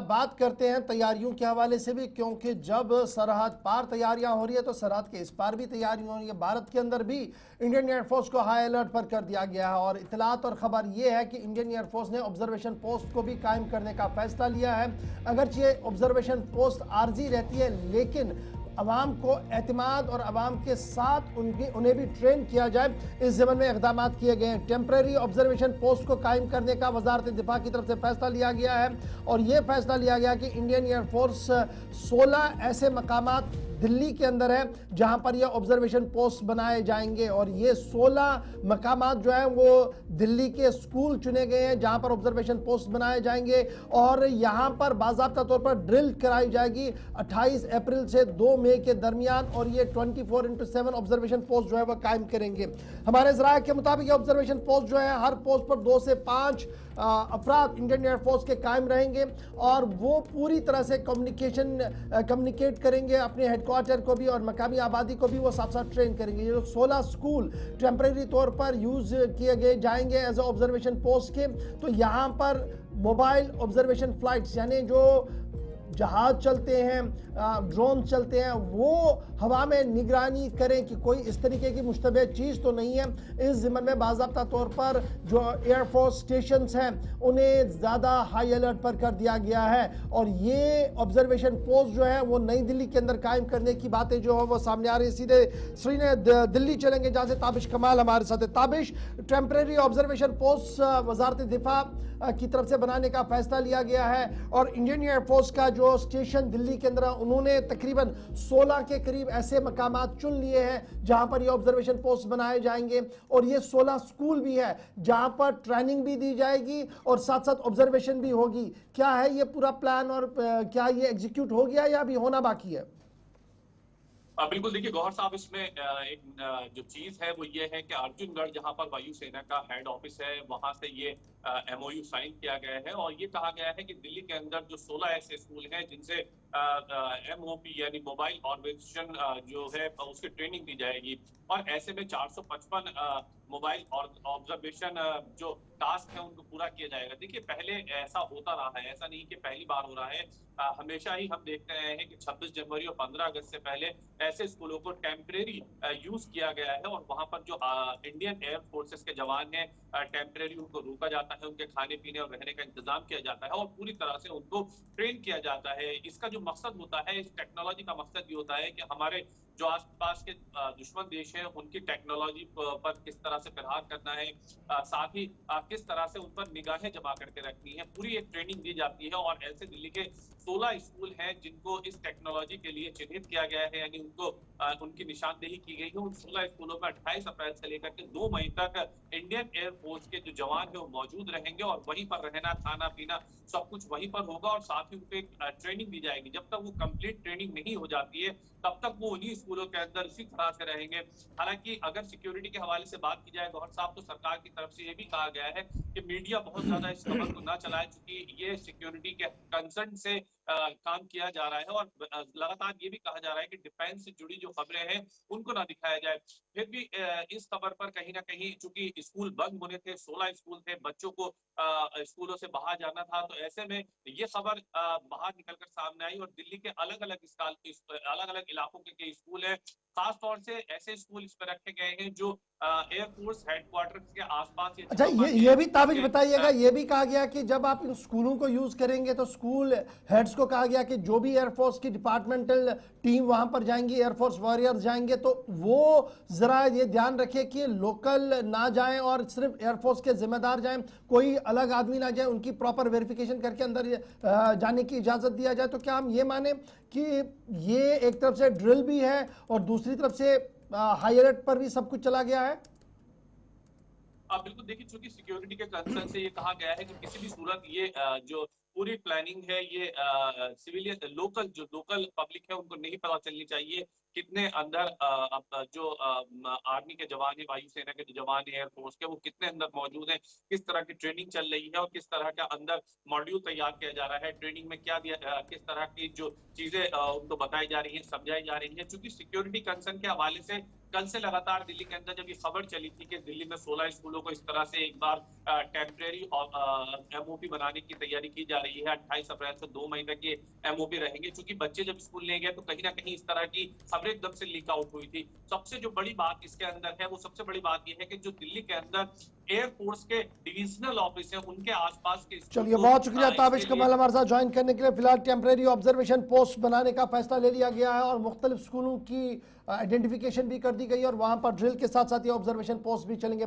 बात करते हैं तैयारियों के हवाले से भी, क्योंकि जब सरहद पार तैयारियां हो रही है तो सरहद के इस पार भी तैयारी हो रही है। भारत के अंदर भी इंडियन एयरफोर्स को हाई अलर्ट पर कर दिया गया है और इतलात और ख़बर यह है कि इंडियन एयरफोर्स ने ऑब्जर्वेशन पोस्ट को भी कायम करने का फैसला लिया है। अगरचे ऑब्जर्वेशन पोस्ट आर्जी रहती है, लेकिन अवाम को एतमाद और अवाम के साथ उन्हें भी ट्रेन किया जाए, इस ज़मन में इक़दाम किए गए हैं। टेम्प्रेरी ऑब्जर्वेशन पोस्ट को कायम करने का वजारत दिफा की तरफ से फैसला लिया गया है और ये फैसला लिया गया कि इंडियन एयरफोर्स 16 ऐसे मकामात दिल्ली के अंदर है जहां पर ये ऑब्जर्वेशन पोस्ट बनाए जाएंगे और ये 16 मकामात जो है वो दिल्ली के स्कूल चुने गए हैं जहां पर ऑब्जर्वेशन पोस्ट बनाए जाएंगे और यहां पर बाज़ाब्ता तौर पर ड्रिल कराई जाएगी 28 अप्रैल से 2 मई के दरमियान और ये 24/7 ऑब्जर्वेशन पोस्ट जो है वह कायम करेंगे। हमारे ज़राए के मुताबिक ऑब्जर्वेशन पोस्ट जो है हर पोस्ट पर 2 से 5 अफराद इंडियन एयरफोर्स के कायम रहेंगे और वो पूरी तरह से कम्युनिकेट करेंगे अपने हेडक्वार्टर को भी और मकामी आबादी को भी वो साथ साथ ट्रेन करेंगे। ये जो 16 स्कूल टेम्परेरी तौर पर यूज किए गए जाएंगे एज ऑब्जर्वेशन पोस्ट के, तो यहाँ पर मोबाइल ऑब्जर्वेशन फ्लाइट्स यानी जो जहाज चलते हैं, ड्रोन चलते हैं, वो हवा में निगरानी करें कि कोई इस तरीके की मुश्तबह चीज़ तो नहीं है। इस ज़िम्मन में बाज़ाब्ता तौर पर जो एयरफोर्स स्टेशंस हैं उन्हें ज़्यादा हाई अलर्ट पर कर दिया गया है और ये ऑब्जर्वेशन पोस्ट जो है वो नई दिल्ली के अंदर कायम करने की बातें जो है वो सामने आ रही है। सीधे श्रीनगर दिल्ली चलेंगे जहाँ से ताबिश कमाल हमारे साथ है। ताबिश, टेम्परेरी ऑब्जर्वेशन पोस्ट वजारत दिफा की तरफ से बनाने का फैसला लिया गया है और इंडियन एयरफोर्स का जो स्टेशन दिल्ली के अंदर उन्होंने तकरीबन 16 के करीब ऐसे मकामात चुन लिए हैं जहां पर ये ऑब्जर्वेशन पोस्ट बनाए जाएंगे और ये 16 स्कूल भी है जहां पर ट्रेनिंग भी दी जाएगी और साथ साथ ऑब्जर्वेशन भी होगी। क्या है ये पूरा प्लान और क्या ये एग्जीक्यूट हो गया या अभी होना बाकी है? बिल्कुल, देखिए गौहर साहब, इसमें एक जो चीज है वो ये है कि अर्जुनगढ़ जहां पर वायुसेना का हेड ऑफिस है वहां से ये एमओयू साइन किया गया है और ये कहा गया है कि दिल्ली के अंदर जो 16 ऐसे स्कूल हैं जिनसे एमओपी यानी मोबाइल ऑब्जर्वेशन जो है उसकी ट्रेनिंग दी जाएगी और ऐसे में 455 मोबाइल और ऑब्जर्वेशन जो टास्क है उनको पूरा किया जाएगा। देखिए, पहले ऐसा होता रहा है, ऐसा नहीं कि पहली बार हो रहा है। हमेशा ही हम देखते रहे हैं कि 26 जनवरी और 15 अगस्त से पहले ऐसे स्कूलों को टेम्परेरी यूज किया गया है और वहां पर जो इंडियन एयर फोर्सेस के जवान हैं टेम्परेरी उनको रोका जाता है, उनके खाने पीने और रहने का इंतजाम किया जाता है और पूरी तरह से उनको ट्रेन किया जाता है। इसका जो मकसद होता है, इस टेक्नोलॉजी का मकसद ये होता है कि हमारे जो आसपास के दुश्मन देश हैं उनकी टेक्नोलॉजी पर किस तरह से प्रहार करना है, साथ ही किस तरह से उन पर निगाहें जमा करके रखनी है, पूरी एक ट्रेनिंग दी जाती है। और ऐसे दिल्ली के 16 स्कूल हैं जिनको इस टेक्नोलॉजी के लिए चिन्हित किया गया है, यानी उनको उनकी निशानदेही की गई है। उन 16 स्कूलों में 28 अप्रैल से लेकर के 2 मई तक इंडियन एयरफोर्स के जो जवान है वो मौजूद रहेंगे और वहीं पर रहना, खाना पीना सब कुछ वहीं पर होगा और साथ ही उनको एक ट्रेनिंग दी जाएगी। जब तक वो कंप्लीट ट्रेनिंग नहीं हो जाती है तब तक वो उन्हीं स्कूलों के अंदर इसी तरह से रहेंगे। हालांकि अगर सिक्योरिटी के हवाले से बात की जाए गौहर साहब, तो सरकार की तरफ से ये भी कहा गया है कि मीडिया बहुत ज्यादा इस खबर को ना चलाए, क्योंकि ये सिक्योरिटी के कंसर्न से काम किया जा रहा है और लगातार ये भी कहा जा रहा है कि डिफेंस से जुड़ी जो खबरें हैं उनको ना दिखाया जाए। फिर भी इस खबर पर कहीं ना कहीं, चूंकि स्कूल बंद होने थे, 16 स्कूल थे, बच्चों को स्कूलों से बाहर जाना था, तो ऐसे में ये खबर बाहर निकलकर सामने आई और दिल्ली के अलग अलग इलाकों के स्कूल हैं, खास तौर से ऐसे स्कूल इस पर रखे गए हैं जो एयरफोर्स हेडक्वार्टर के आसपास। अच्छा, ये भी ताबिज बताइएगा, ये भी कहा गया कि जब आप इन स्कूलों को यूज करेंगे तो स्कूल हेड्स को कहा गया कि जो भी एयरफोर्स की डिपार्टमेंटल टीम वहां पर जाएंगी, एयरफोर्स वॉरियर्स जाएंगे, तो वो जरा ये ध्यान रखे कि लोकल ना जाएं और सिर्फ एयरफोर्स के जिम्मेदार जाएं, कोई अलग आदमी ना जाए, उनकी प्रॉपर वेरिफिकेशन करके अंदर जाने की इजाजत दिया जाए। तो क्या हम ये माने कि ये एक तरफ से ड्रिल भी है और दूसरी तरफ से हाई अलर्ट पर भी सब कुछ चला गया है? बिल्कुल, देखिए चूंकि सिक्योरिटी के कंसर्न से ये कहा गया है कि किसी भी सूरत ये जो पूरी प्लानिंग है ये सिविलियन लोकल पब्लिक है उनको नहीं पता चलनी चाहिए। कितने अंदर जो आर्मी के जवान है, वायुसेना के जो जवान है, एयरफोर्स के, वो कितने अंदर मौजूद हैं, किस तरह की ट्रेनिंग चल रही है और किस तरह का अंदर मॉड्यूल तैयार किया जा रहा है, ट्रेनिंग में क्या दिया, किस तरह की जो चीजें उनको बताई जा रही है, समझाई जा रही है। चूंकि सिक्योरिटी कंसर्न के हवाले से कल से लगातार दिल्ली के अंदर जब ये खबर चली थी कि दिल्ली में 16 स्कूलों को इस तरह से एक बार टेम्परेरी एमओपी बनाने की तैयारी की जा रही है। 28 अप्रैल से 2 मई तक ये एमओपी रहेंगे। चूंकि बच्चे जब स्कूल नहीं गए तो कहीं ना कहीं इस तरह की खबरें एकदम से लीक आउट हुई थी। सबसे जो बड़ी बात इसके अंदर है, वो सबसे बड़ी बात ये है कि जो दिल्ली के अंदर एयरफोर्स के डिविजनल ऑफिस है, उनके आसपास के चलिए, बहुत शुक्रिया ताबिश इसके लिए कमाल हमारे साथ ज्वाइन करने के लिए। फिलहाल टेम्परेरी ऑब्जर्वेशन पोस्ट बनाने का फैसला ले लिया गया है और मुख्तलिफ स्कूलों की आइडेंटिफिकेशन भी कर दी गई है और वहां पर ड्रिल के साथ साथ ये ऑब्जर्वेशन पोस्ट भी चलेंगे।